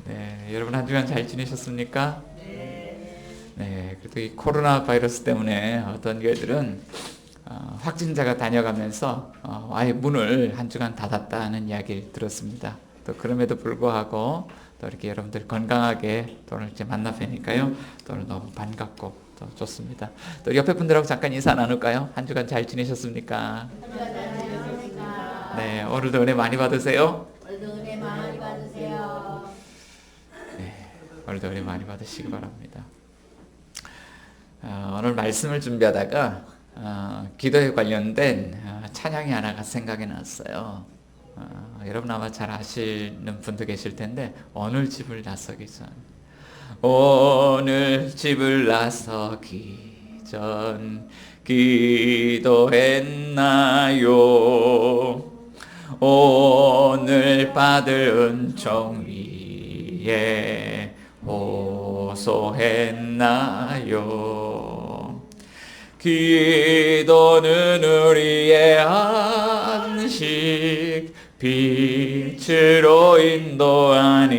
네, 여러분 한 주간 잘 지내셨습니까? 네, 그래도 이 코로나 바이러스 때문에 어떤 교회들은 확진자가 다녀가면서 아예 문을 한 주간 닫았다는 이야기를 들었습니다. 또 그럼에도 불구하고 또 이렇게 여러분들 건강하게 또 오늘 이제 만나 뵈니까요. 또 오늘 너무 반갑고 또 좋습니다. 또 옆에 분들하고 잠깐 인사 나눌까요? 한 주간 잘 지내셨습니까? 네, 오늘도 은혜 많이 받으세요. 네, 오늘도 은혜 많이 받으시기 바랍니다. 오늘 말씀을 준비하다가 기도에 관련된 찬양이 하나가 생각이 났어요. 여러분 아마 잘 아시는 분도 계실 텐데, 오늘 집을 나서기 전, 오늘 집을 나서기 전 기도했나요? 오늘 받을 은총 위에 호소했나요? 기도는 우리의 안식, 빛으로 인도하니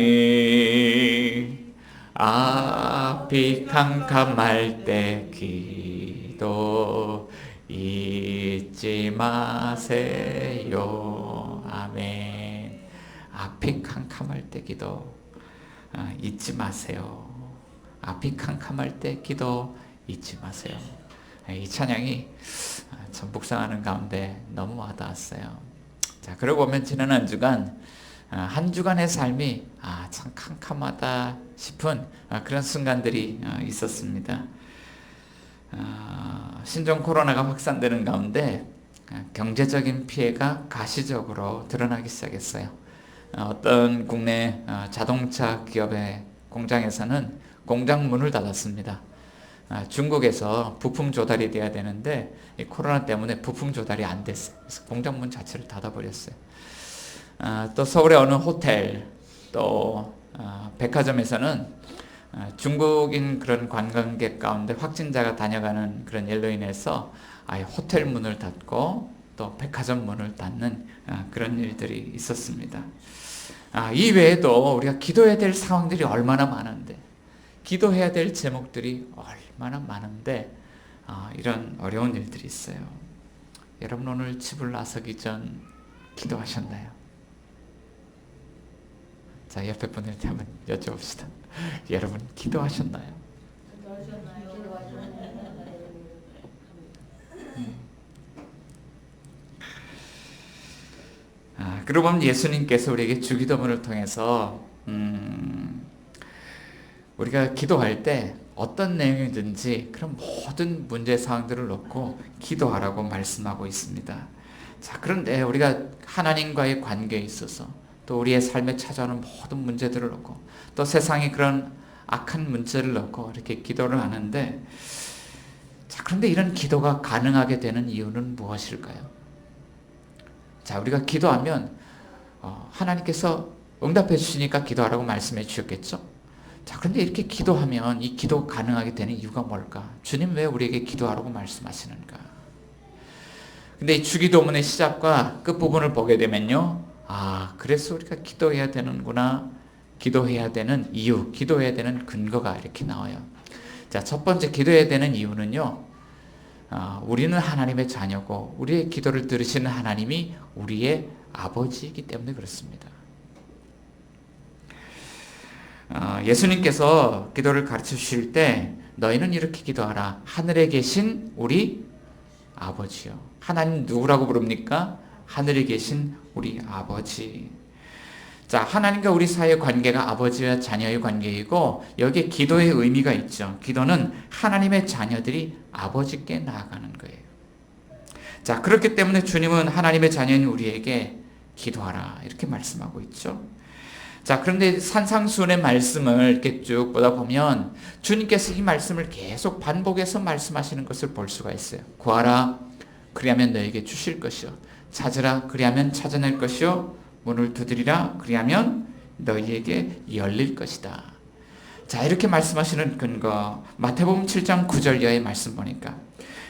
앞이 캄캄할 때 기도 잊지 마세요. 아멘. 앞이 캄캄할 때 기도 잊지 마세요. 앞이 캄캄할 때 기도 잊지 마세요. 이 찬양이 묵상하는 가운데 너무 와닿았어요. 자, 그러고 보면 지난 한 주간의 삶이 참 캄캄하다 싶은 그런 순간들이 있었습니다. 신종 코로나가 확산되는 가운데 경제적인 피해가 가시적으로 드러나기 시작했어요. 어떤 국내 자동차 기업의 공장에서는 공장 문을 닫았습니다. 중국에서 부품 조달이 돼야 되는데 이 코로나 때문에 부품 조달이 안 됐어요. 그래서 공장 문 자체를 닫아버렸어요. 또 서울의 어느 호텔, 또 백화점에서는 중국인 그런 관광객 가운데 확진자가 다녀가는 그런 일로 인해서 아예 호텔 문을 닫고 또 백화점 문을 닫는 그런 일들이 있었습니다. 이 외에도 우리가 기도해야 될 상황들이 얼마나 많은데, 기도해야 될 제목들이 얼마나 많은데 이런 어려운 일들이 있어요. 여러분 오늘 집을 나서기 전 기도하셨나요? 자, 옆에 분들한테 한번 여쭤봅시다. 여러분 기도하셨나요? 그러고 보면 예수님께서 우리에게 주기도문을 통해서 우리가 기도할 때 어떤 내용이든지 그런 모든 문제 사항들을 놓고 기도하라고 말씀하고 있습니다. 자, 그런데 우리가 하나님과의 관계에 있어서 또 우리의 삶에 찾아오는 모든 문제들을 놓고 또 세상의 그런 악한 문제를 놓고 이렇게 기도를 하는데, 자, 그런데 이런 기도가 가능하게 되는 이유는 무엇일까요? 자, 우리가 기도하면 하나님께서 응답해 주시니까 기도하라고 말씀해 주셨겠죠? 자, 그런데 이렇게 기도하면 이 기도가 가능하게 되는 이유가 뭘까? 주님 왜 우리에게 기도하라고 말씀하시는가? 근데 이 주기도문의 시작과 끝부분을 보게 되면요, 그래서 우리가 기도해야 되는구나, 기도해야 되는 이유, 기도해야 되는 근거가 이렇게 나와요. 자, 첫 번째 기도해야 되는 이유는요, 우리는 하나님의 자녀고 우리의 기도를 들으시는 하나님이 우리의 아버지이기 때문에 그렇습니다. 예수님께서 기도를 가르쳐 주실 때 너희는 이렇게 기도하라. 하늘에 계신 우리 아버지요. 하나님 누구라고 부릅니까? 하늘에 계신 우리 아버지. 자, 하나님과 우리 사이의 관계가 아버지와 자녀의 관계이고, 여기에 기도의 의미가 있죠. 기도는 하나님의 자녀들이 아버지께 나아가는 거예요. 자, 그렇기 때문에 주님은 하나님의 자녀인 우리에게 기도하라 이렇게 말씀하고 있죠. 자, 그런데 산상수훈의 말씀을 이렇게 쭉 보다 보면 주님께서 이 말씀을 계속 반복해서 말씀하시는 것을 볼 수가 있어요. 구하라, 그리하면 너에게 주실 것이요. 찾으라, 그리하면 찾아낼 것이요. 문을 두드리라, 그리하면 너희에게 열릴 것이다. 자, 이렇게 말씀하시는 근거, 마태복음 7장 9절 이하의 말씀 보니까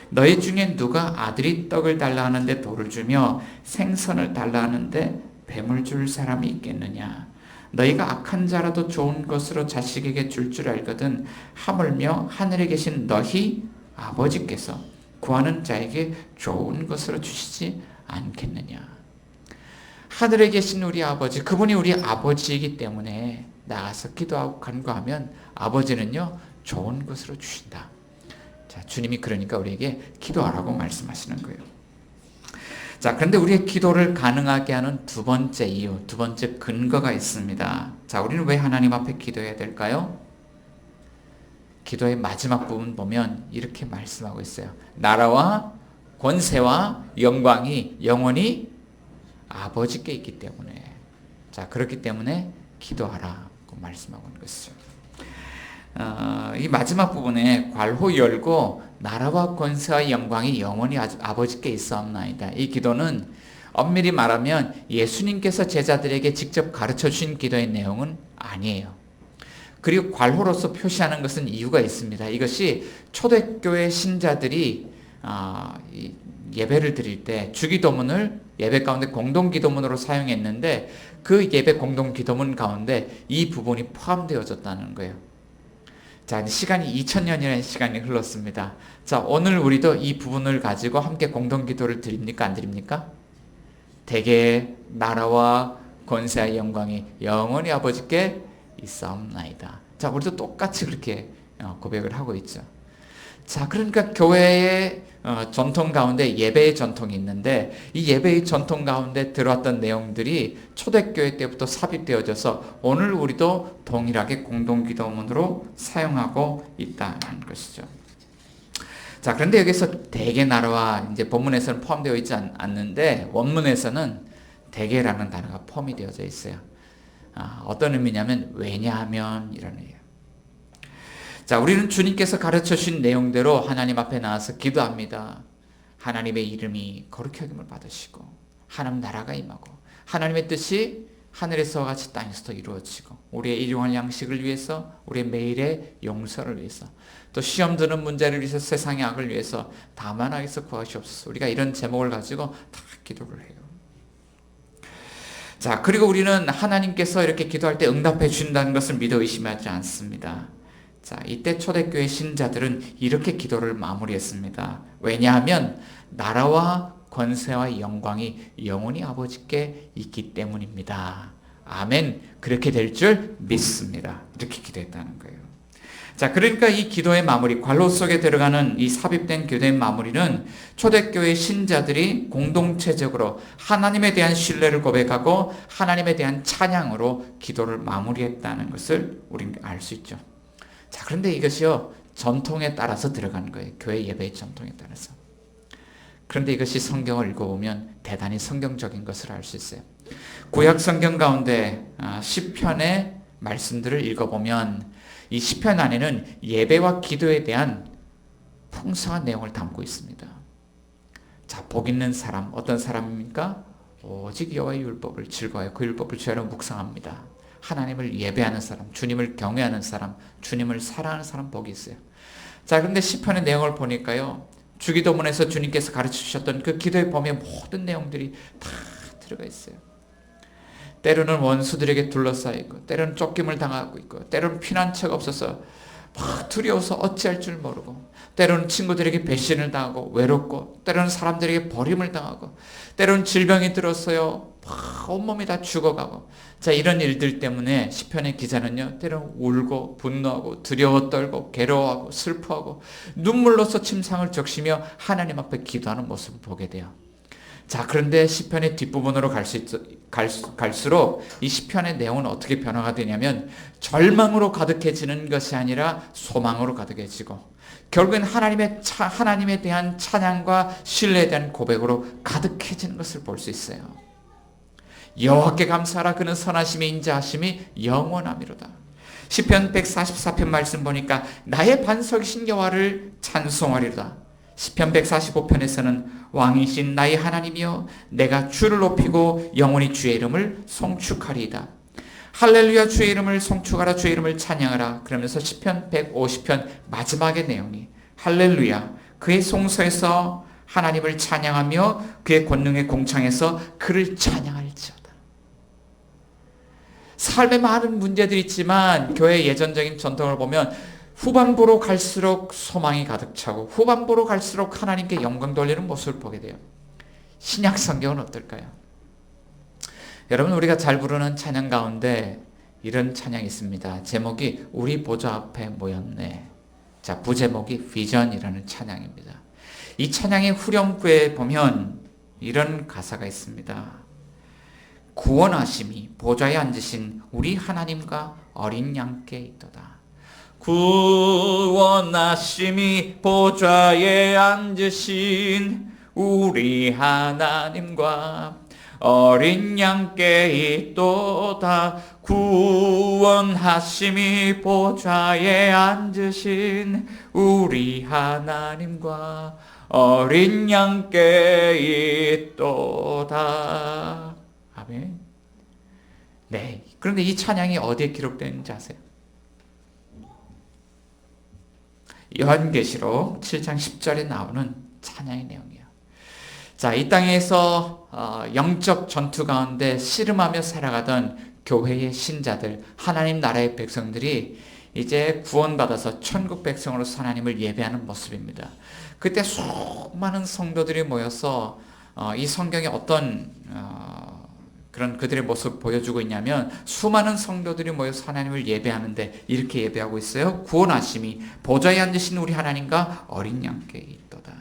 너희 중에 누가 아들이 떡을 달라 하는데 돌을 주며 생선을 달라 하는데 뱀을 줄 사람이 있겠느냐? 너희가 악한 자라도 좋은 것으로 자식에게 줄 알거든 하물며 하늘에 계신 너희 아버지께서 구하는 자에게 좋은 것으로 주시지 않겠느냐. 하늘에 계신 우리 아버지, 그분이 우리 아버지이기 때문에 나가서 기도하고 간구하면 아버지는요 좋은 것으로 주신다. 자, 주님이 그러니까 우리에게 기도하라고 말씀하시는 거예요. 자, 그런데 우리의 기도를 가능하게 하는 두 번째 이유, 두 번째 근거가 있습니다. 자, 우리는 왜 하나님 앞에 기도해야 될까요? 기도의 마지막 부분 보면 이렇게 말씀하고 있어요. 나라와 권세와 영광이 영원히 아버지께 있기 때문에. 자, 그렇기 때문에 기도하라고 말씀하고 있는 것이죠. 이 마지막 부분에 괄호 열고 나라와 권세와 영광이 영원히 아버지께 있사옵나이다. 이 기도는 엄밀히 말하면 예수님께서 제자들에게 직접 가르쳐 주신 기도의 내용은 아니에요. 그리고 괄호로서 표시하는 것은 이유가 있습니다. 이것이 초대교회 신자들이 예배를 드릴 때 주기도문을 예배 가운데 공동기도문으로 사용했는데 그 예배 공동기도문 가운데 이 부분이 포함되어졌다는 거예요. 자, 시간이 2000년이라는 시간이 흘렀습니다. 자, 오늘 우리도 이 부분을 가지고 함께 공동기도를 드립니까? 안 드립니까? 대개 나라와 권세와 영광이 영원히 아버지께 있사옵나이다. 자, 우리도 똑같이 그렇게 고백을 하고 있죠. 자, 그러니까 교회의 전통 가운데 예배의 전통이 있는데 이 예배의 전통 가운데 들어왔던 내용들이 초대교회 때부터 삽입되어져서 오늘 우리도 동일하게 공동기도문으로 사용하고 있다는 것이죠. 자, 그런데 여기서 대개 나라와 이제 본문에서는 포함되어 있지 않는데 원문에서는 대개라는 단어가 포함이 되어져 있어요. 어떤 의미냐면 왜냐하면 이런 의미예요. 자, 우리는 주님께서 가르쳐 주신 내용대로 하나님 앞에 나와서 기도합니다. 하나님의 이름이 거룩히 여김을 받으시고 하나님 나라가 임하고 하나님의 뜻이 하늘에서와 같이 땅에서도 이루어지고 우리의 일용할 양식을 위해서 우리의 매일의 용서를 위해서 또 시험 드는 문제를 위해서 세상의 악을 위해서 다만하게서 구하시옵소서. 우리가 이런 제목을 가지고 다 기도를 해요. 자, 그리고 우리는 하나님께서 이렇게 기도할 때 응답해 주신다는 것을 믿어 의심하지 않습니다. 자, 이때 초대교회 신자들은 이렇게 기도를 마무리했습니다. 왜냐하면 나라와 권세와 영광이 영원히 아버지께 있기 때문입니다. 아멘. 그렇게 될 줄 믿습니다. 이렇게 기도했다는 거예요. 자, 그러니까 이 기도의 마무리, 괄호 속에 들어가는 이 삽입된 기도의 마무리는 초대교회 신자들이 공동체적으로 하나님에 대한 신뢰를 고백하고 하나님에 대한 찬양으로 기도를 마무리했다는 것을 우리는 알 수 있죠. 자, 그런데 이것이요 전통에 따라서 들어가는 거예요. 교회 예배의 전통에 따라서. 그런데 이것이 성경을 읽어보면 대단히 성경적인 것을 알 수 있어요. 구약 성경 가운데 시편의 말씀들을 읽어보면 이 시편 안에는 예배와 기도에 대한 풍성한 내용을 담고 있습니다. 자, 복 있는 사람, 어떤 사람입니까? 오직 여호와의 율법을 즐거워요. 그 율법을 죄로 묵상합니다. 하나님을 예배하는 사람, 주님을 경외하는 사람, 주님을 사랑하는 사람 복이 있어요. 자, 그런데 시편의 내용을 보니까요, 주기도문에서 주님께서 가르쳐 주셨던 그 기도에 보면 모든 내용들이 다 들어가 있어요. 때로는 원수들에게 둘러싸이고, 때로는 쫓김을 당하고 있고, 때로는 피난처가 없어서 막 두려워서 어찌할 줄 모르고, 때로는 친구들에게 배신을 당하고 외롭고, 때로는 사람들에게 버림을 당하고, 때로는 질병이 들었어요. 막 온몸이 다 죽어가고. 자, 이런 일들 때문에 시편의 기자는요, 때로는 울고 분노하고 두려워 떨고 괴로워하고 슬퍼하고 눈물로써 침상을 적시며 하나님 앞에 기도하는 모습을 보게 돼요. 자, 그런데 시편의 뒷부분으로 갈수록 이 시편의 내용은 어떻게 변화가 되냐면 절망으로 가득해지는 것이 아니라 소망으로 가득해지고 결국엔 하나님에 대한 찬양과 신뢰에 대한 고백으로 가득해지는 것을 볼 수 있어요. 여호와께 감사하라. 그는 선하심이 인자하심이 영원하미로다. 시편 144편 말씀 보니까 나의 반석이신 여호와를 찬송하리로다. 시편 145편에서는 왕이신 나의 하나님이여 내가 주를 높이고 영원히 주의 이름을 송축하리이다. 할렐루야 주의 이름을 송축하라 주의 이름을 찬양하라. 그러면서 시편 150편 마지막의 내용이 할렐루야 그의 송서에서 하나님을 찬양하며 그의 권능의 공창에서 그를 찬양할지어다. 삶에 많은 문제들이 있지만 교회의 예전적인 전통을 보면 후반부로 갈수록 소망이 가득 차고 후반부로 갈수록 하나님께 영광 돌리는 모습을 보게 돼요. 신약 성경은 어떨까요? 여러분, 우리가 잘 부르는 찬양 가운데 이런 찬양이 있습니다. 제목이 우리 보좌 앞에 모였네. 자, 부제목이 비전이라는 찬양입니다. 이 찬양의 후렴구에 보면 이런 가사가 있습니다. 구원하심이 보좌에 앉으신 우리 하나님과 어린 양께 있도다. 구원하심이 보좌에 앉으신 우리 하나님과 어린 양께 있도다. 구원하심이 보좌에 앉으신 우리 하나님과 어린 양께 있도다. 아멘. 네. 그런데 이 찬양이 어디에 기록되는지 아세요? 요한계시록 7장 10절에 나오는 찬양의 내용이에요. 자, 이 땅에서 영적 전투 가운데 씨름하며 살아가던 교회의 신자들, 하나님 나라의 백성들이 이제 구원받아서 천국 백성으로서 하나님을 예배하는 모습입니다. 그때 수많은 성도들이 모여서 이 성경에 어떤 그런 그들의 모습을 보여주고 있냐면 수많은 성도들이 모여서 하나님을 예배하는데 이렇게 예배하고 있어요. 구원하심이 보좌에 앉으신 우리 하나님과 어린 양께 있도다.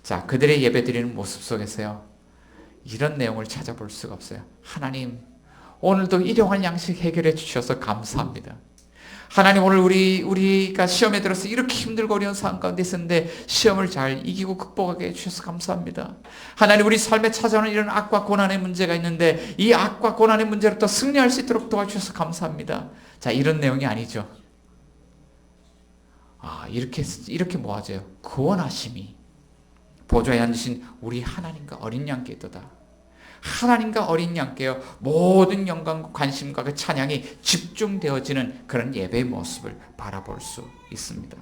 자, 그들의 예배드리는 모습 속에서요, 이런 내용을 찾아볼 수가 없어요. 하나님, 오늘도 일용할 양식 해결해 주셔서 감사합니다. 하나님, 오늘 우리가 시험에 들어서 이렇게 힘들고 어려운 상황 가운데 있었는데 시험을 잘 이기고 극복하게 해주셔서 감사합니다. 하나님, 우리 삶에 찾아오는 이런 악과 고난의 문제가 있는데 이 악과 고난의 문제로부터 승리할 수 있도록 도와주셔서 감사합니다. 자, 이런 내용이 아니죠. 이렇게 모아져요. 구원하심이 보좌에 앉으신 우리 하나님과 어린 양께 있도다. 하나님과 어린 양께요, 모든 영광과 관심과 그 찬양이 집중되어지는 그런 예배의 모습을 바라볼 수 있습니다.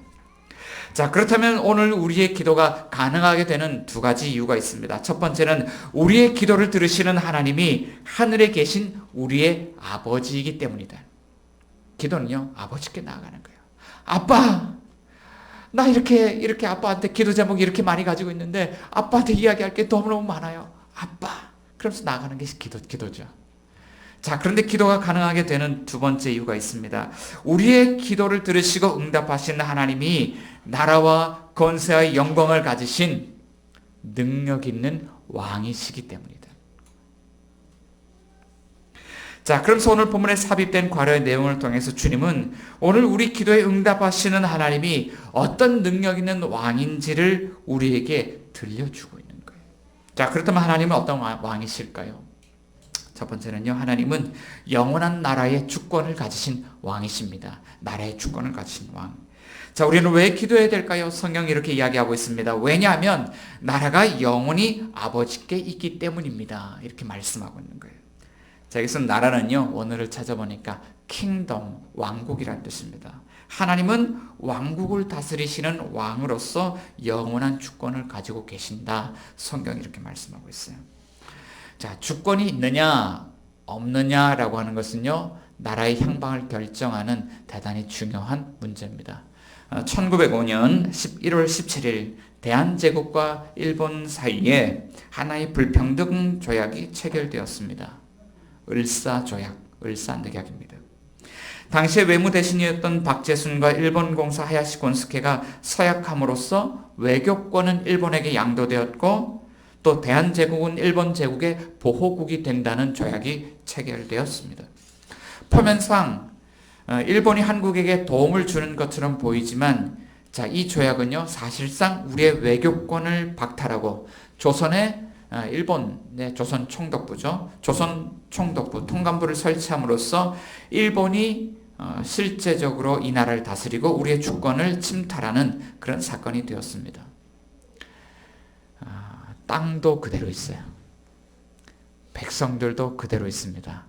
자, 그렇다면 오늘 우리의 기도가 가능하게 되는 두 가지 이유가 있습니다. 첫 번째는 우리의 기도를 들으시는 하나님이 하늘에 계신 우리의 아버지이기 때문이다. 기도는요, 아버지께 나아가는 거예요. 아빠, 나 이렇게 아빠한테 기도 제목이 이렇게 많이 가지고 있는데 아빠한테 이야기할 게 너무너무 많아요. 아빠. 그러면서 나가는 게 기도죠. 자, 그런데 기도가 가능하게 되는 두 번째 이유가 있습니다. 우리의 기도를 들으시고 응답하시는 하나님이 나라와 권세와 영광을 가지신 능력 있는 왕이시기 때문이다. 자, 그러면서 오늘 본문에 삽입된 괄호의 내용을 통해서 주님은 오늘 우리 기도에 응답하시는 하나님이 어떤 능력 있는 왕인지를 우리에게 들려주고 있는 거예요. 자, 그렇다면 하나님은 어떤 왕이실까요? 첫 번째는요, 하나님은 영원한 나라의 주권을 가지신 왕이십니다. 나라의 주권을 가지신 왕. 자, 우리는 왜 기도해야 될까요? 성경이 이렇게 이야기하고 있습니다. 왜냐하면 나라가 영원히 아버지께 있기 때문입니다. 이렇게 말씀하고 있는 거예요. 자, 여기서 나라는요, 원어를 찾아보니까 킹덤, 왕국이라는 뜻입니다. 하나님은 왕국을 다스리시는 왕으로서 영원한 주권을 가지고 계신다. 성경이 이렇게 말씀하고 있어요. 자, 주권이 있느냐 없느냐라고 하는 것은요, 나라의 향방을 결정하는 대단히 중요한 문제입니다. 1905년 11월 17일 대한제국과 일본 사이에 하나의 불평등 조약이 체결되었습니다. 을사조약, 을사늑약입니다. 당시의 외무대신이었던 박재순과 일본 공사 하야시 곤스케가 서약함으로써 외교권은 일본에게 양도되었고 또 대한제국은 일본 제국의 보호국이 된다는 조약이 체결되었습니다. 표면상 일본이 한국에게 도움을 주는 것처럼 보이지만, 자, 이 조약은요, 사실상 우리의 외교권을 박탈하고 조선의 일본의 조선 총독부죠. 조선 총독부 통감부를 설치함으로써 일본이 실제적으로 이 나라를 다스리고 우리의 주권을 침탈하는 그런 사건이 되었습니다. 땅도 그대로 있어요. 백성들도 그대로 있습니다.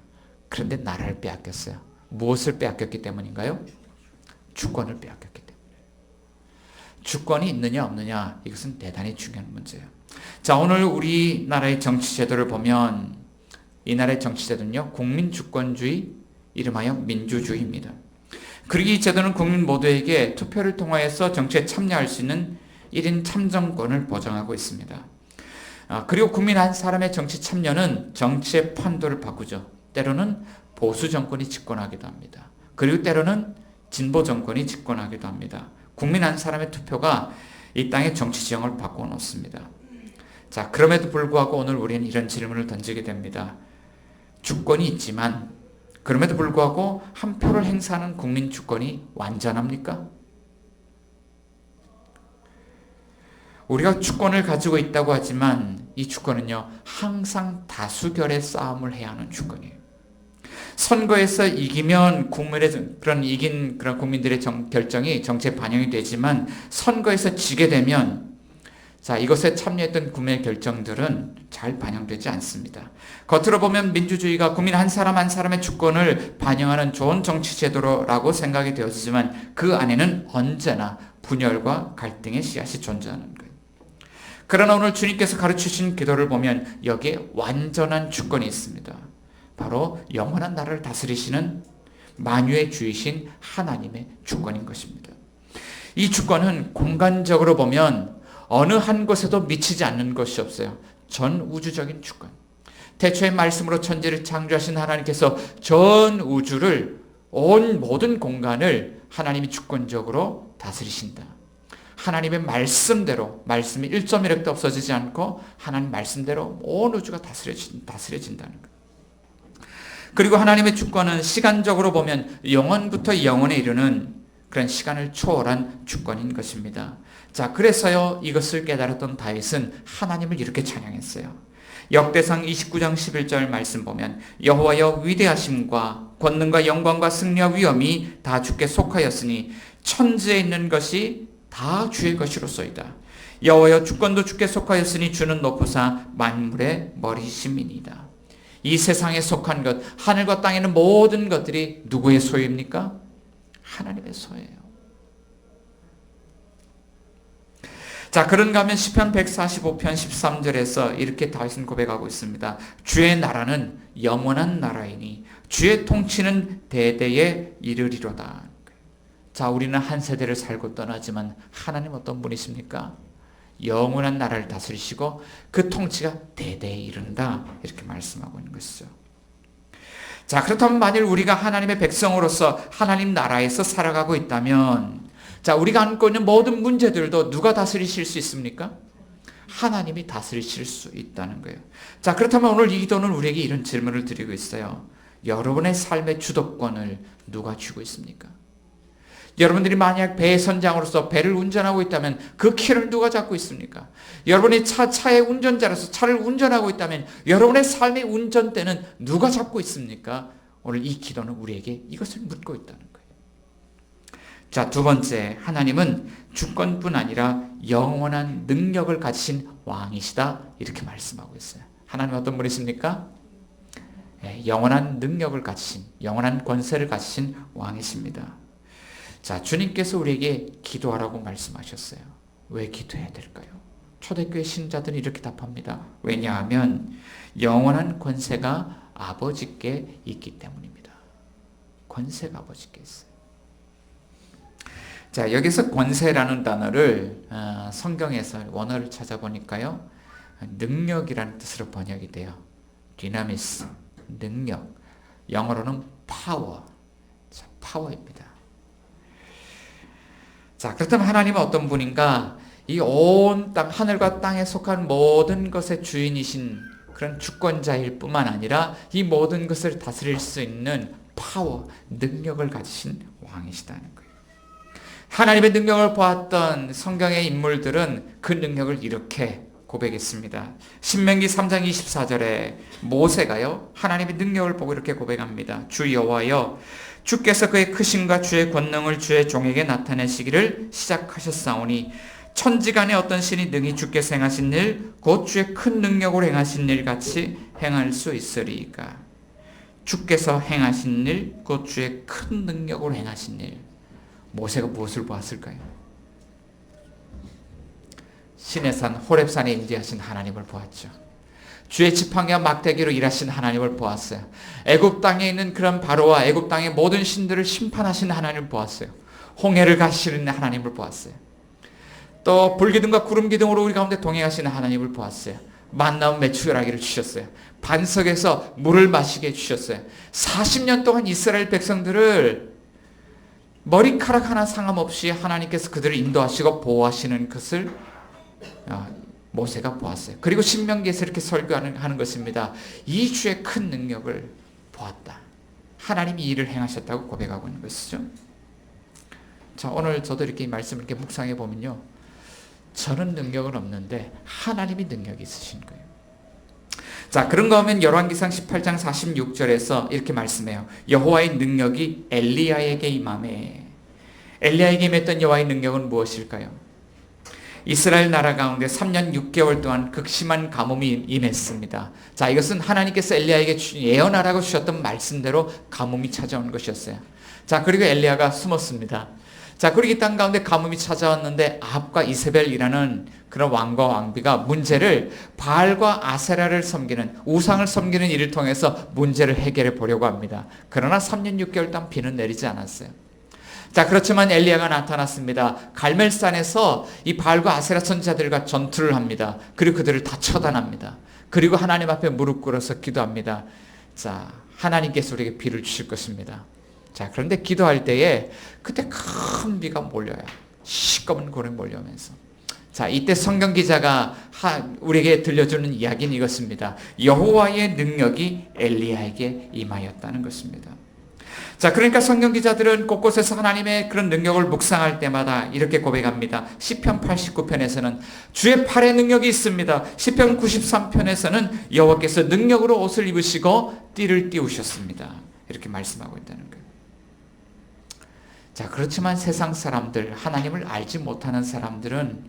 그런데 나라를 빼앗겼어요. 무엇을 빼앗겼기 때문인가요? 주권을 빼앗겼기 때문에. 주권이 있느냐 없느냐, 이것은 대단히 중요한 문제예요. 자, 오늘 우리나라의 정치 제도를 보면 이 나라의 정치제도는요, 국민주권주의, 이름하여 민주주의입니다. 그리고 이 제도는 국민 모두에게 투표를 통하여서 정치에 참여할 수 있는 1인 참정권을 보장하고 있습니다. 그리고 국민 한 사람의 정치 참여는 정치의 판도를 바꾸죠. 때로는 보수 정권이 집권하기도 합니다. 그리고 때로는 진보 정권이 집권하기도 합니다. 국민 한 사람의 투표가 이 땅의 정치 지형을 바꿔 놓습니다. 자, 그럼에도 불구하고 오늘 우리는 이런 질문을 던지게 됩니다. 주권이 있지만 그럼에도 불구하고 한 표를 행사하는 국민 주권이 완전합니까? 우리가 주권을 가지고 있다고 하지만 이 주권은요, 항상 다수결의 싸움을 해야 하는 주권이에요. 선거에서 이기면 이긴 그런 국민들의 결정이 정치에 반영이 되지만 선거에서 지게 되면 자, 이것에 참여했던 국민의 결정들은 잘 반영되지 않습니다. 겉으로 보면 민주주의가 국민 한 사람 한 사람의 주권을 반영하는 좋은 정치 제도라고 생각이 되었지만 그 안에는 언제나 분열과 갈등의 씨앗이 존재하는 거예요. 그러나 오늘 주님께서 가르치신 기도를 보면 여기에 완전한 주권이 있습니다. 바로 영원한 나라를 다스리시는 만유의 주이신 하나님의 주권인 것입니다. 이 주권은 공간적으로 보면 어느 한 곳에도 미치지 않는 것이 없어요. 전 우주적인 주권. 태초의 말씀으로 천지를 창조하신 하나님께서 전 우주를 온 모든 공간을 하나님이 주권적으로 다스리신다. 하나님의 말씀대로 말씀이 1.1획도 없어지지 않고 하나님 말씀대로 온 우주가 다스려진다는 것. 그리고 하나님의 주권은 시간적으로 보면 영원부터 영원에 이르는 그런 시간을 초월한 주권인 것입니다. 자, 그래서요 이것을 깨달았던 다윗은 하나님을 이렇게 찬양했어요. 역대상 29장 11절 말씀 보면 여호와여 위대하심과 권능과 영광과 승리와 위엄이 다 주께 속하였으니 천지에 있는 것이 다 주의 것이로소이다. 여호와여 주권도 주께 속하였으니 주는 높으사 만물의 머리심이니이다. 이 세상에 속한 것, 하늘과 땅에 있는 모든 것들이 누구의 소유입니까? 하나님의 소유예요. 자, 그런가 하면 시편 145편 13절에서 이렇게 다윗은 고백하고 있습니다. 주의 나라는 영원한 나라이니 주의 통치는 대대에 이르리로다. 자, 우리는 한 세대를 살고 떠나지만 하나님 어떤 분이십니까? 영원한 나라를 다스리시고 그 통치가 대대에 이른다. 이렇게 말씀하고 있는 것이죠. 자, 그렇다면 만일 우리가 하나님의 백성으로서 하나님 나라에서 살아가고 있다면 자, 우리가 안고 있는 모든 문제들도 누가 다스리실 수 있습니까? 하나님이 다스리실 수 있다는 거예요. 자, 그렇다면 오늘 이 기도는 우리에게 이런 질문을 드리고 있어요. 여러분의 삶의 주도권을 누가 쥐고 있습니까? 여러분들이 만약 배의 선장으로서 배를 운전하고 있다면 그 키를 누가 잡고 있습니까? 여러분이 차의 운전자로서 차를 운전하고 있다면 여러분의 삶의 운전대는 누가 잡고 있습니까? 오늘 이 기도는 우리에게 이것을 묻고 있다는 거예요. 자, 두 번째, 하나님은 주권뿐 아니라 영원한 능력을 가지신 왕이시다. 이렇게 말씀하고 있어요. 하나님 어떤 분이십니까? 영원한 능력을 가지신, 영원한 권세를 가지신 왕이십니다. 자, 주님께서 우리에게 기도하라고 말씀하셨어요. 왜 기도해야 될까요? 초대교회 신자들은 이렇게 답합니다. 왜냐하면 영원한 권세가 아버지께 있기 때문입니다. 권세가 아버지께 있어요. 자, 여기서 권세라는 단어를 성경에서 원어를 찾아보니까요, 능력이라는 뜻으로 번역이 돼요. 디나미스, 능력. 영어로는 파워. 자, 파워입니다. 자, 그렇다면 하나님은 어떤 분인가? 이 온 땅, 하늘과 땅에 속한 모든 것의 주인이신 그런 주권자일 뿐만 아니라 이 모든 것을 다스릴 수 있는 파워, 능력을 가지신 왕이시다는 거예요. 하나님의 능력을 보았던 성경의 인물들은 그 능력을 이렇게 고백했습니다. 신명기 3장 24절에 모세가요, 하나님의 능력을 보고 이렇게 고백합니다. 주 여호와여, 주께서 그의 크심과 주의 권능을 주의 종에게 나타내시기를 시작하셨사오니 천지간에 어떤 신이 능히 주께서 행하신 일, 곧 주의 큰 능력으로 행하신 일 같이 행할 수 있으리이까. 주께서 행하신 일, 곧 주의 큰 능력으로 행하신 일. 모세가 무엇을 보았을까요? 시내산 호렙산에 임재하신 하나님을 보았죠. 주의 지팡이와 막대기로 일하신 하나님을 보았어요. 애굽 땅에 있는 그런 바로와 애굽 땅의 모든 신들을 심판하신 하나님을 보았어요. 홍해를 가시는 하나님을 보았어요. 또 불기둥과 구름기둥으로 우리 가운데 동행하시는 하나님을 보았어요. 만나온 메추라기를 주셨어요. 반석에서 물을 마시게 해주셨어요. 40년 동안 이스라엘 백성들을 머리카락 하나 상함없이 하나님께서 그들을 인도하시고 보호하시는 것을 모세가 보았어요. 그리고 신명기에서 이렇게 설교하는 것입니다. 이 주의 큰 능력을 보았다. 하나님이 일을 행하셨다고 고백하고 있는 것이죠. 자, 오늘 저도 이렇게 이 말씀을 이렇게 묵상해 보면요, 저는 능력은 없는데 하나님이 능력이 있으신 거예요. 자, 그런가 하면 열왕기상 18장 46절에서 이렇게 말씀해요. 여호와의 능력이 엘리야에게 임하매. 엘리야에게 임했던 여호와의 능력은 무엇일까요? 이스라엘 나라 가운데 3년 6개월 동안 극심한 가뭄이 임했습니다. 자, 이것은 하나님께서 엘리야에게 예언하라고 주셨던 말씀대로 가뭄이 찾아온 것이었어요. 자, 그리고 엘리야가 숨었습니다. 자, 그리고 이 땅 가운데 가뭄이 찾아왔는데 아합과 이세벨이라는 그런 왕과 왕비가 문제를 바알과 아세라를 섬기는, 우상을 섬기는 일을 통해서 문제를 해결해 보려고 합니다. 그러나 3년 6개월 동안 비는 내리지 않았어요. 자, 그렇지만 엘리야가 나타났습니다. 갈멜산에서 이 바알과 아세라 선지자들과 전투를 합니다. 그리고 그들을 다 처단합니다. 그리고 하나님 앞에 무릎 꿇어서 기도합니다. 자, 하나님께서 우리에게 비를 주실 것입니다. 자, 그런데 기도할 때에 그때 큰 비가 몰려요. 시꺼먼 고래 몰려오면서. 자, 이때 성경 기자가 우리에게 들려주는 이야기는 이것입니다. 여호와의 능력이 엘리야에게 임하였다는 것입니다. 자, 그러니까 성경 기자들은 곳곳에서 하나님의 그런 능력을 묵상할 때마다 이렇게 고백합니다. 시편 89편에서는 주의 팔에 능력이 있습니다. 시편 93편에서는 여호와께서 능력으로 옷을 입으시고 띠를 띠우셨습니다. 이렇게 말씀하고 있다는 거예요. 자, 그렇지만 세상 사람들, 하나님을 알지 못하는 사람들은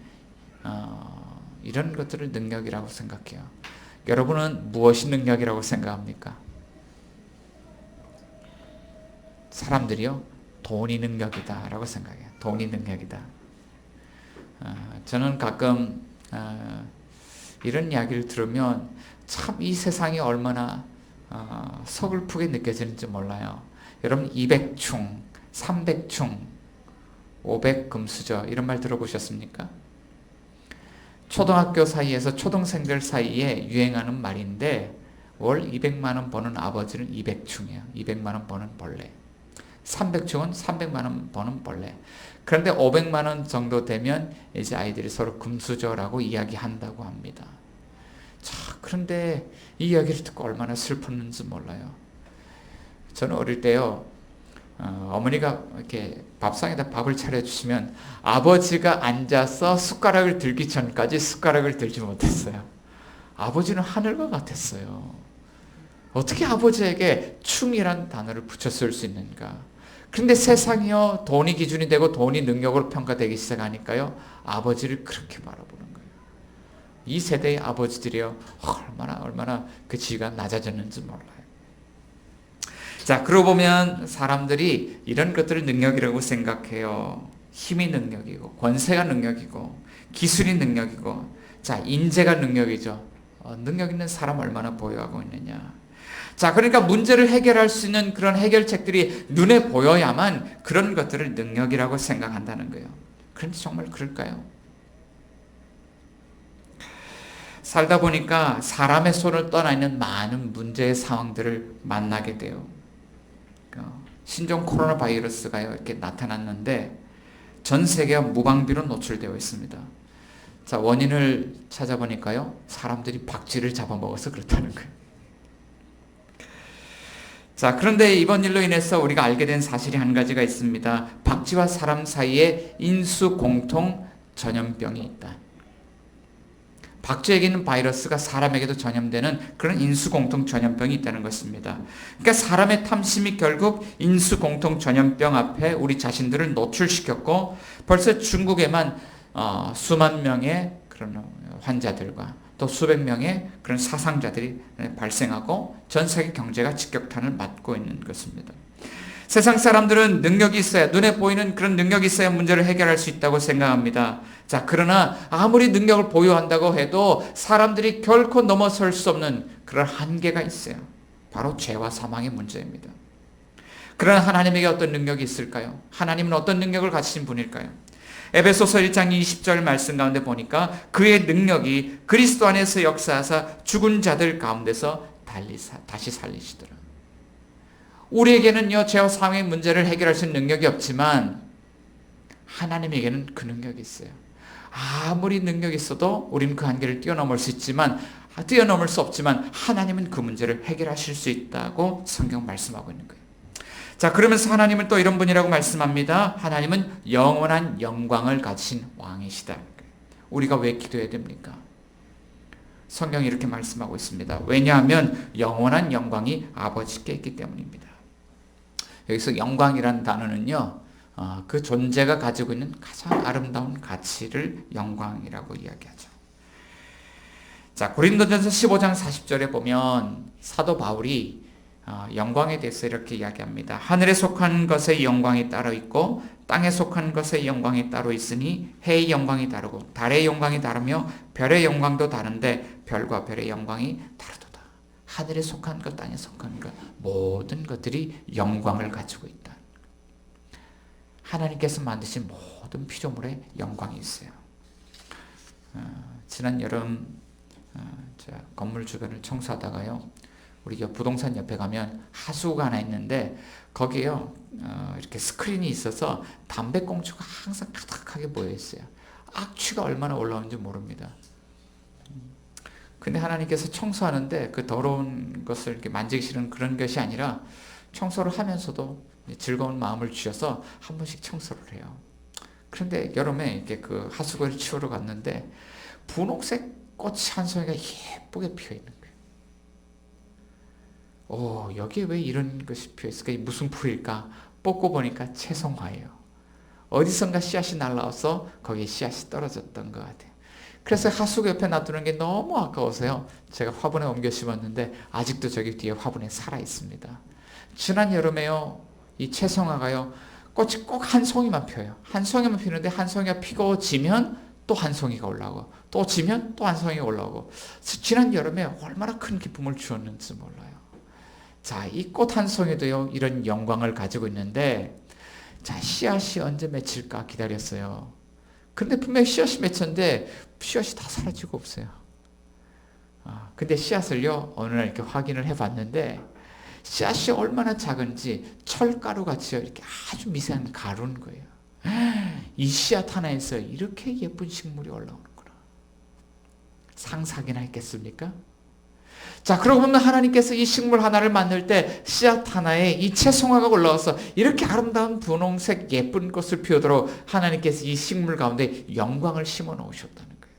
이런 것들을 능력이라고 생각해요. 여러분은 무엇이 능력이라고 생각합니까? 사람들이요, 돈이 능력이다 라고 생각해요. 돈이 능력이다. 저는 가끔 이런 이야기를 들으면 참 이 세상이 얼마나 서글프게 느껴지는지 몰라요. 여러분 200충, 300충, 500금수저 이런 말 들어보셨습니까? 초등학교 사이에서 초등생들 사이에 유행하는 말인데 월 200만 원 버는 아버지는 200충이에요. 200만 원 버는 벌레. 300충은 300만 원 버는 벌레. 그런데 500만 원 정도 되면 이제 아이들이 서로 금수저라고 이야기한다고 합니다. 자, 그런데 이 이야기를 듣고 얼마나 슬펐는지 몰라요. 저는 어릴 때요, 어머니가 이렇게 밥상에다 밥을 차려주시면 아버지가 앉아서 숟가락을 들기 전까지 숟가락을 들지 못했어요. 아버지는 하늘과 같았어요. 어떻게 아버지에게 충이란 단어를 붙였을 수 있는가? 그런데 세상이요, 돈이 기준이 되고 돈이 능력으로 평가되기 시작하니까요, 아버지를 그렇게 바라보는 거예요. 이 세대의 아버지들이요, 얼마나 그 지위가 낮아졌는지 몰라요. 자, 그러고 보면 사람들이 이런 것들을 능력이라고 생각해요. 힘이 능력이고, 권세가 능력이고, 기술이 능력이고, 자, 인재가 능력이죠. 능력 있는 사람 얼마나 보유하고 있느냐. 자, 그러니까 문제를 해결할 수 있는 그런 해결책들이 눈에 보여야만 그런 것들을 능력이라고 생각한다는 거예요. 그런데 정말 그럴까요? 살다 보니까 사람의 손을 떠나 있는 많은 문제의 상황들을 만나게 돼요. 신종 코로나 바이러스가 이렇게 나타났는데 전 세계가 무방비로 노출되어 있습니다. 자, 원인을 찾아보니까요, 사람들이 박쥐를 잡아먹어서 그렇다는 거예요. 자, 그런데 이번 일로 인해서 우리가 알게 된 사실이 한 가지가 있습니다. 박쥐와 사람 사이에 인수공통 전염병이 있다. 박쥐에게 있는 바이러스가 사람에게도 전염되는 그런 인수공통 전염병이 있다는 것입니다. 그러니까 사람의 탐심이 결국 인수공통 전염병 앞에 우리 자신들을 노출시켰고, 벌써 중국에만 수만 명의 그런 환자들과 또 수백 명의 그런 사상자들이 발생하고 전 세계 경제가 직격탄을 맞고 있는 것입니다. 세상 사람들은 능력이 있어야, 눈에 보이는 그런 능력이 있어야 문제를 해결할 수 있다고 생각합니다. 자, 그러나 아무리 능력을 보유한다고 해도 사람들이 결코 넘어설 수 없는 그런 한계가 있어요. 바로 죄와 사망의 문제입니다. 그러나 하나님에게 어떤 능력이 있을까요? 하나님은 어떤 능력을 가지신 분일까요? 에베소서 1장 20절 말씀 가운데 보니까 그의 능력이 그리스도 안에서 역사하사 죽은 자들 가운데서 다시 살리시더라. 우리에게는요, 죄와 사망의 문제를 해결할 수 있는 능력이 없지만 하나님에게는 그 능력이 있어요. 아무리 능력이 있어도 우리는 그 한계를 뛰어넘을 수 없지만 하나님은 그 문제를 해결하실 수 있다고 성경 말씀하고 있는 거예요. 자, 그러면서 하나님은 또 이런 분이라고 말씀합니다. 하나님은 영원한 영광을 가지신 왕이시다. 우리가 왜 기도해야 됩니까? 성경이 이렇게 말씀하고 있습니다. 왜냐하면 영원한 영광이 아버지께 있기 때문입니다. 여기서 영광이라는 단어는요, 그 존재가 가지고 있는 가장 아름다운 가치를 영광이라고 이야기하죠. 자, 고린도전서 15장 40절에 보면 사도 바울이 영광에 대해서 이렇게 이야기합니다. 하늘에 속한 것의 영광이 따로 있고 땅에 속한 것의 영광이 따로 있으니 해의 영광이 다르고 달의 영광이 다르며 별의 영광도 다른데 별과 별의 영광이 다르도다. 하늘에 속한 것, 땅에 속한 것, 모든 것들이 영광을 가지고 있다. 하나님께서 만드신 모든 피조물에 영광이 있어요. 지난 여름 건물 주변을 청소하다가요, 우리 부동산 옆에 가면 하수구가 하나 있는데 거기에요, 이렇게 스크린이 있어서 담배꽁초가 항상 가득하게 모여 있어요. 악취가 얼마나 올라오는지 모릅니다. 근데 하나님께서 청소하는데 그 더러운 것을 이렇게 만지기 싫은 그런 것이 아니라 청소를 하면서도 즐거운 마음을 주셔서 한 번씩 청소를 해요. 그런데 여름에 이렇게 그 하수구를 치우러 갔는데 분홍색 꽃이 한 송이가 예쁘게 피어 있는 거예요. 여기에 왜 이런 것이 피어 있을까? 무슨 풀일까? 뽑고 보니까 채송화예요. 어디선가 씨앗이 날라와서 거기에 씨앗이 떨어졌던 것 같아요. 그래서 하수구 옆에 놔두는 게 너무 아까워서요, 제가 화분에 옮겨 심었는데 아직도 저기 뒤에 화분에 살아 있습니다. 지난 여름에요, 이 채송화가요, 꽃이 꼭 한 송이만 펴요. 한 송이만 피는데 한 송이가 피고 지면 또 한 송이가 올라오고 또 지면 또 한 송이가 올라오고, 지난 여름에 얼마나 큰 기쁨을 주었는지 몰라요. 자, 이 꽃 한 송이도요, 이런 영광을 가지고 있는데, 자, 씨앗이 언제 맺힐까 기다렸어요. 근데 분명히 씨앗이 맺혔는데 씨앗이 다 사라지고 없어요. 근데 씨앗을요, 어느 날 이렇게 확인을 해봤는데 씨앗이 얼마나 작은지 철가루 같이 이렇게 아주 미세한 가루인 거예요. 이 씨앗 하나에서 이렇게 예쁜 식물이 올라오는구나. 상상이나 했겠습니까? 자, 그러고 보면 하나님께서 이 식물 하나를 만들 때 씨앗 하나에 이 채송화가 올라와서 이렇게 아름다운 분홍색 예쁜 꽃을 피우도록 하나님께서 이 식물 가운데 영광을 심어 놓으셨다는 거예요.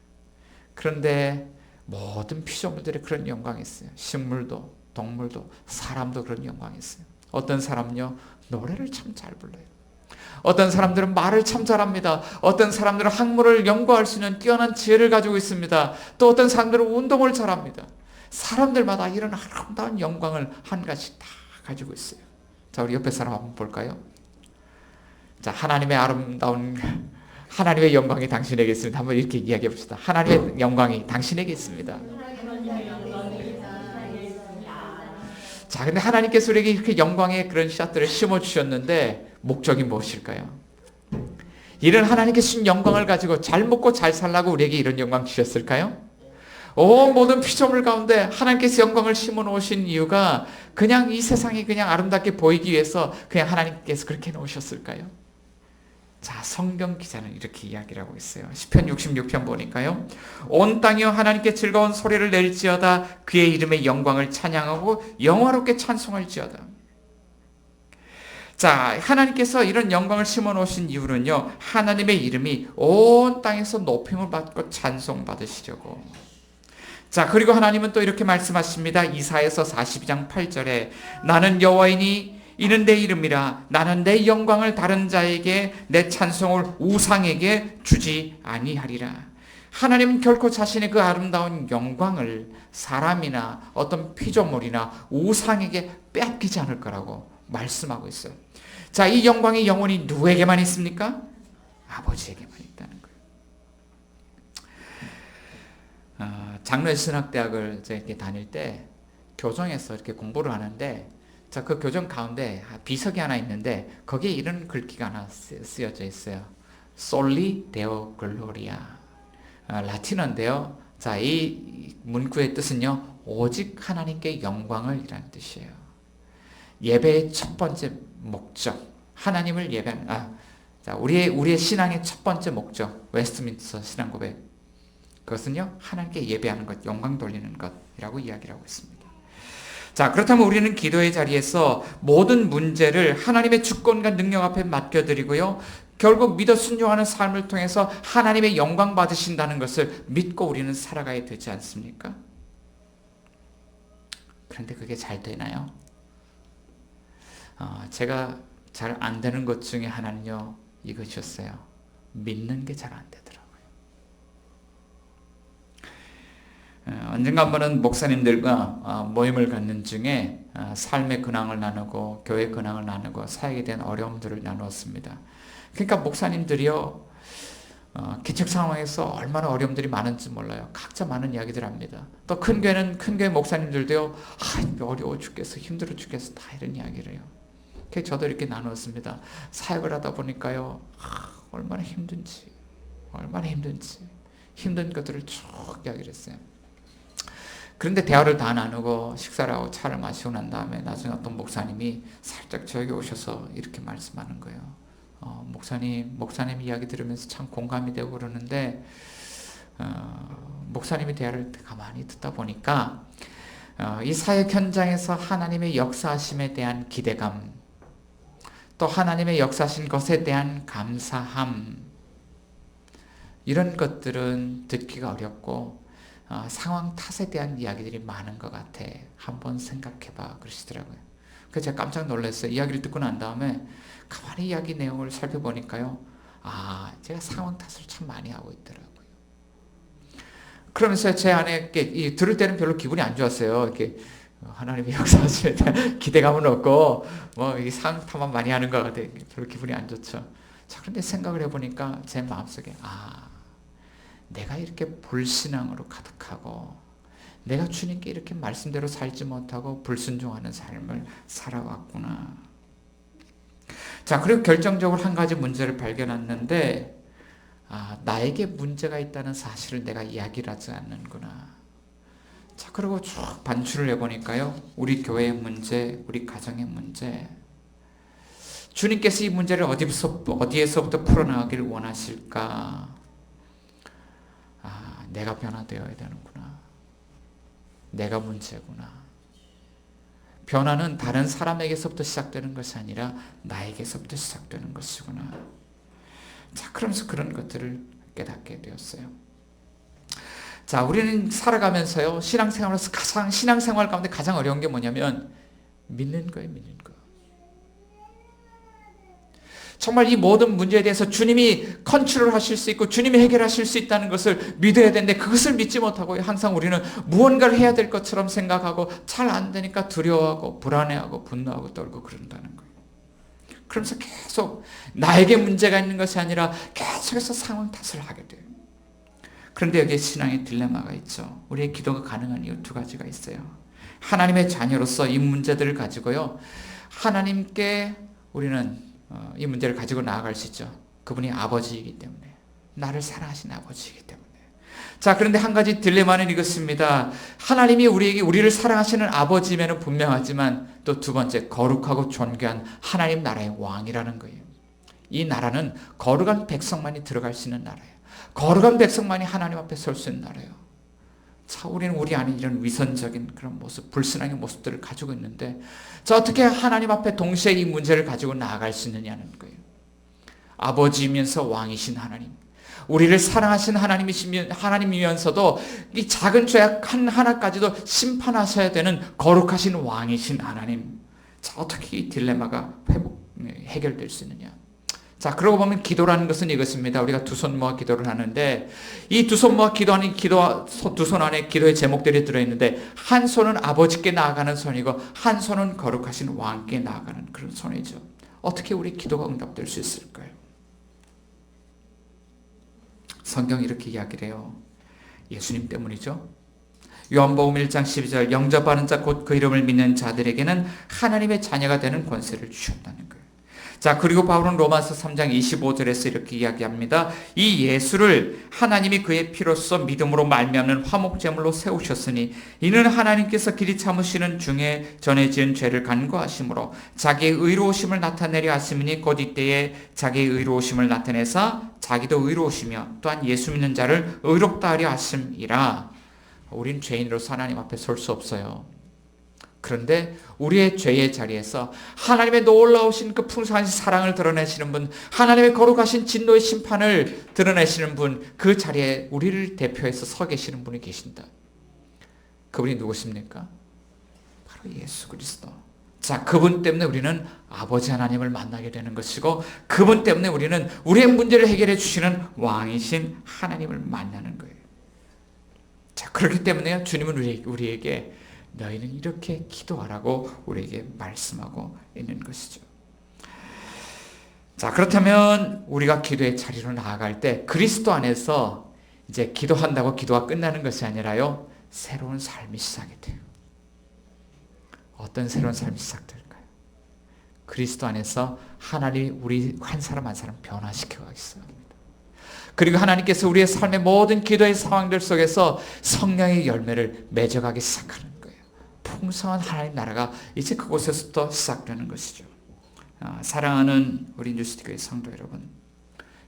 그런데 모든 피조물들이 그런 영광이 있어요. 식물도 동물도 사람도 그런 영광이 있어요. 어떤 사람은요, 노래를 참 잘 불러요. 어떤 사람들은 말을 참 잘합니다. 어떤 사람들은 학문을 연구할 수 있는 뛰어난 지혜를 가지고 있습니다. 또 어떤 사람들은 운동을 잘합니다. 사람들마다 이런 아름다운 영광을 한 가지 다 가지고 있어요. 자, 우리 옆에 사람 한번 볼까요? 자, 하나님의 아름다운, 하나님의 영광이 당신에게 있습니다. 한번 이렇게 이야기해 봅시다. 하나님의 영광이 당신에게 있습니다. 자, 근데 하나님께서 우리에게 이렇게 영광의 그런 씨앗들을 심어 주셨는데 목적이 무엇일까요? 이런 하나님께서 주신 영광을 가지고 잘 먹고 잘 살라고 우리에게 이런 영광 주셨을까요? 모든 피조물 가운데 하나님께서 영광을 심어 놓으신 이유가 그냥 이 세상이 그냥 아름답게 보이기 위해서 그냥 하나님께서 그렇게 놓으셨을까요? 자, 성경 기자는 이렇게 이야기를 하고 있어요. 시편 66편 보니까요, 온 땅이여 하나님께 즐거운 소리를 낼지어다. 그의 이름의 영광을 찬양하고 영화롭게 찬송할지어다. 자, 하나님께서 이런 영광을 심어 놓으신 이유는요, 하나님의 이름이 온 땅에서 높임을 받고 찬송받으시려고. 자, 그리고 하나님은 또 이렇게 말씀하십니다. 이사야서 42장 8절에 나는 여호와이니 이는 내 이름이라. 나는 내 영광을 다른 자에게, 내 찬송을 우상에게 주지 아니하리라. 하나님은 결코 자신의 그 아름다운 영광을 사람이나 어떤 피조물이나 우상에게 빼앗기지 않을 거라고 말씀하고 있어요. 자, 이 영광이 영원히 누구에게만 있습니까? 아버지에게만 있다는 거예요. 장로신학대학을 이렇게 다닐 때 교정에서 이렇게 공부를 하는데, 자, 그 교정 가운데 비석이 하나 있는데 거기에 이런 글귀가 하나 쓰여져 있어요. Soli Deo Gloria. 라틴어인데요. 자, 이 문구의 뜻은요, 오직 하나님께 영광을 이라는 뜻이에요. 예배의 첫 번째 목적, 하나님을 예배하는, 자, 우리의 신앙의 첫 번째 목적, 웨스트민스터 신앙 고백, 그것은요, 하나님께 예배하는 것, 영광 돌리는 것이라고 이야기를 하고 있습니다. 자, 그렇다면 우리는 기도의 자리에서 모든 문제를 하나님의 주권과 능력 앞에 맡겨드리고요, 결국 믿어 순종하는 삶을 통해서 하나님의 영광 받으신다는 것을 믿고 우리는 살아가야 되지 않습니까? 그런데 그게 잘 되나요? 제가 잘 안 되는 것 중에 하나는요, 이것이었어요. 믿는 게 잘 안 되더라고요. 언젠가 한 번은 목사님들과 모임을 갖는 중에 삶의 근황을 나누고 교회 근황을 나누고 사역에 대한 어려움들을 나누었습니다. 그러니까 목사님들이요, 기척 상황에서 얼마나 어려움들이 많은지 몰라요. 각자 많은 이야기들 합니다. 또 큰 교회 목사님들도요, 어려워 죽겠어, 힘들어 죽겠어, 다 이런 이야기를 해요. 그래서 저도 이렇게 나누었습니다. 사역을 하다 보니까요, 얼마나 힘든지 힘든 것들을 쭉 이야기를 했어요. 그런데 대화를 다 나누고 식사를 하고 차를 마시고 난 다음에 나중에 어떤 목사님이 살짝 저에게 오셔서 이렇게 말씀하는 거예요. 목사님 이야기 들으면서 참 공감이 되고 그러는데, 목사님의 대화를 가만히 듣다 보니까 이 사역 현장에서 하나님의 역사하심에 대한 기대감, 또 하나님의 역사하신 것에 대한 감사함, 이런 것들은 듣기가 어렵고 상황 탓에 대한 이야기들이 많은 것 같아. 한번 생각해봐 그러시더라고요. 그래서 제가 깜짝 놀랐어요. 이야기를 듣고 난 다음에 가만히 이야기 내용을 살펴보니까요, 제가 상황 탓을 참 많이 하고 있더라고요. 그러면서 제 안에 들을 때는 별로 기분이 안 좋았어요. 이렇게 하나님의 역사하심에 대한 기대감은 없고 이 상황 탓만 많이 하는 것 같아요. 별로 기분이 안 좋죠. 자, 그런데 생각을 해보니까 제 마음속에 내가 이렇게 불신앙으로 가득하고 내가 주님께 이렇게 말씀대로 살지 못하고 불순종하는 삶을 살아왔구나. 자, 그리고 결정적으로 한 가지 문제를 발견했는데, 나에게 문제가 있다는 사실을 내가 이야기를 하지 않는구나. 자, 그리고 쭉 반추를 해보니까요, 우리 교회의 문제, 우리 가정의 문제, 주님께서 이 문제를 어디에서부터 풀어나가기를 원하실까? 내가 변화되어야 되는구나. 내가 문제구나. 변화는 다른 사람에게서부터 시작되는 것이 아니라 나에게서부터 시작되는 것이구나. 자, 그러면서 그런 것들을 깨닫게 되었어요. 자, 우리는 살아가면서요, 신앙생활 가운데 가장 어려운 게 뭐냐면 믿는 거예요. 정말 이 모든 문제에 대해서 주님이 컨트롤 하실 수 있고 주님이 해결하실 수 있다는 것을 믿어야 되는데, 그것을 믿지 못하고 항상 우리는 무언가를 해야 될 것처럼 생각하고 잘 안 되니까 두려워하고 불안해하고 분노하고 떨고 그런다는 거예요. 그러면서 계속 나에게 문제가 있는 것이 아니라 계속해서 상황 탓을 하게 돼요. 그런데 여기에 신앙의 딜레마가 있죠. 우리의 기도가 가능한 이유 두 가지가 있어요. 하나님의 자녀로서 이 문제들을 가지고요, 하나님께 우리는 이 문제를 가지고 나아갈 수 있죠. 그분이 아버지이기 때문에, 나를 사랑하신 아버지이기 때문에. 자, 그런데 한 가지 딜레마는 이것입니다. 하나님이 우리를 사랑하시는 아버지면은 분명하지만 또 두 번째, 거룩하고 존귀한 하나님 나라의 왕이라는 거예요. 이 나라는 거룩한 백성만이 들어갈 수 있는 나라예요. 거룩한 백성만이 하나님 앞에 설 수 있는 나라예요. 자, 우리는 우리 안에 이런 위선적인 그런 모습, 불순하게 모습들을 가지고 있는데, 자, 어떻게 하나님 앞에 동시에 이 문제를 가지고 나아갈 수 있느냐는 거예요. 아버지이면서 왕이신 하나님, 우리를 사랑하신 하나님이면서도 이 작은 죄악 하나까지도 심판하셔야 되는 거룩하신 왕이신 하나님. 자, 어떻게 이 딜레마가 해결될 수 있느냐? 자, 그러고 보면 기도라는 것은 이것입니다. 우리가 두 손 모아 기도를 하는데 이 두 손 모아 기도하는 두 손 안에 기도의 제목들이 들어있는데 한 손은 아버지께 나아가는 손이고 한 손은 거룩하신 왕께 나아가는 그런 손이죠. 어떻게 우리 기도가 응답될 수 있을까요? 성경이 이렇게 이야기를 해요. 예수님 때문이죠. 요한복음 1장 12절 영접하는 자 곧 그 이름을 믿는 자들에게는 하나님의 자녀가 되는 권세를 주셨다는 거예요. 자, 그리고 바울은 로마서 3장 25절에서 이렇게 이야기합니다. 이 예수를 하나님이 그의 피로써 믿음으로 말미암는 화목제물로 세우셨으니 이는 하나님께서 길이 참으시는 중에 전에 지은 죄를 간과하심으로 자기의 의로우심을 나타내려 하심이니 곧 이때에 자기의 의로우심을 나타내사 자기도 의로우시며 또한 예수 믿는 자를 의롭다 하려 하심이라. 우린 죄인으로서 하나님 앞에 설 수 없어요. 그런데 우리의 죄의 자리에서 하나님의 놀라우신 그 풍성한 사랑을 드러내시는 분, 하나님의 거룩하신 진노의 심판을 드러내시는 분, 그 자리에 우리를 대표해서 서 계시는 분이 계신다. 그분이 누구십니까? 바로 예수 그리스도. 자, 그분 때문에 우리는 아버지 하나님을 만나게 되는 것이고 그분 때문에 우리는 우리의 문제를 해결해 주시는 왕이신 하나님을 만나는 거예요. 자, 그렇기 때문에 주님은 우리에게 너희는 이렇게 기도하라고 우리에게 말씀하고 있는 것이죠. 자, 그렇다면 우리가 기도의 자리로 나아갈 때 그리스도 안에서 이제 기도한다고 기도가 끝나는 것이 아니라요, 새로운 삶이 시작이 돼요. 어떤 새로운 삶이 시작될까요? 그리스도 안에서 하나님이 우리 한 사람 한 사람 변화시켜 가겠어요. 그리고 하나님께서 우리의 삶의 모든 기도의 상황들 속에서 성령의 열매를 맺어가기 시작하는 거예요. 풍성한 하나님 나라가 이제 그곳에서부터 시작되는 것이죠. 사랑하는 우리 뉴스티교회 성도 여러분,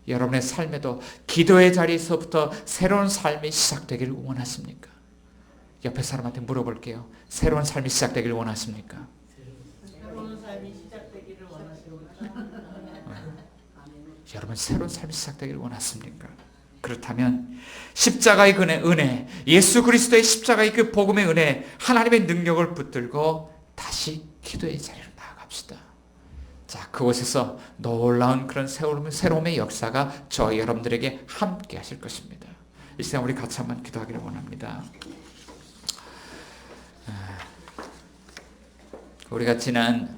여러분의 삶에도 기도의 자리에서부터 새로운 삶이 시작되기를 원하십니까? 옆에 사람한테 물어볼게요. 새로운 삶이 시작되기를 원하십니까? 새로운 삶이 시작되기를 원하십니까? 여러분 새로운 삶이 시작되기를 원하십니까? 그렇다면 십자가의 은혜, 예수 그리스도의 십자가의 그 복음의 은혜, 하나님의 능력을 붙들고 다시 기도의 자리로 나아갑시다. 자, 그곳에서 놀라운 그런 새로움의 역사가 저희 여러분들에게 함께 하실 것입니다. 이 시간 우리 같이 한번 기도하기를 원합니다. 우리가 지난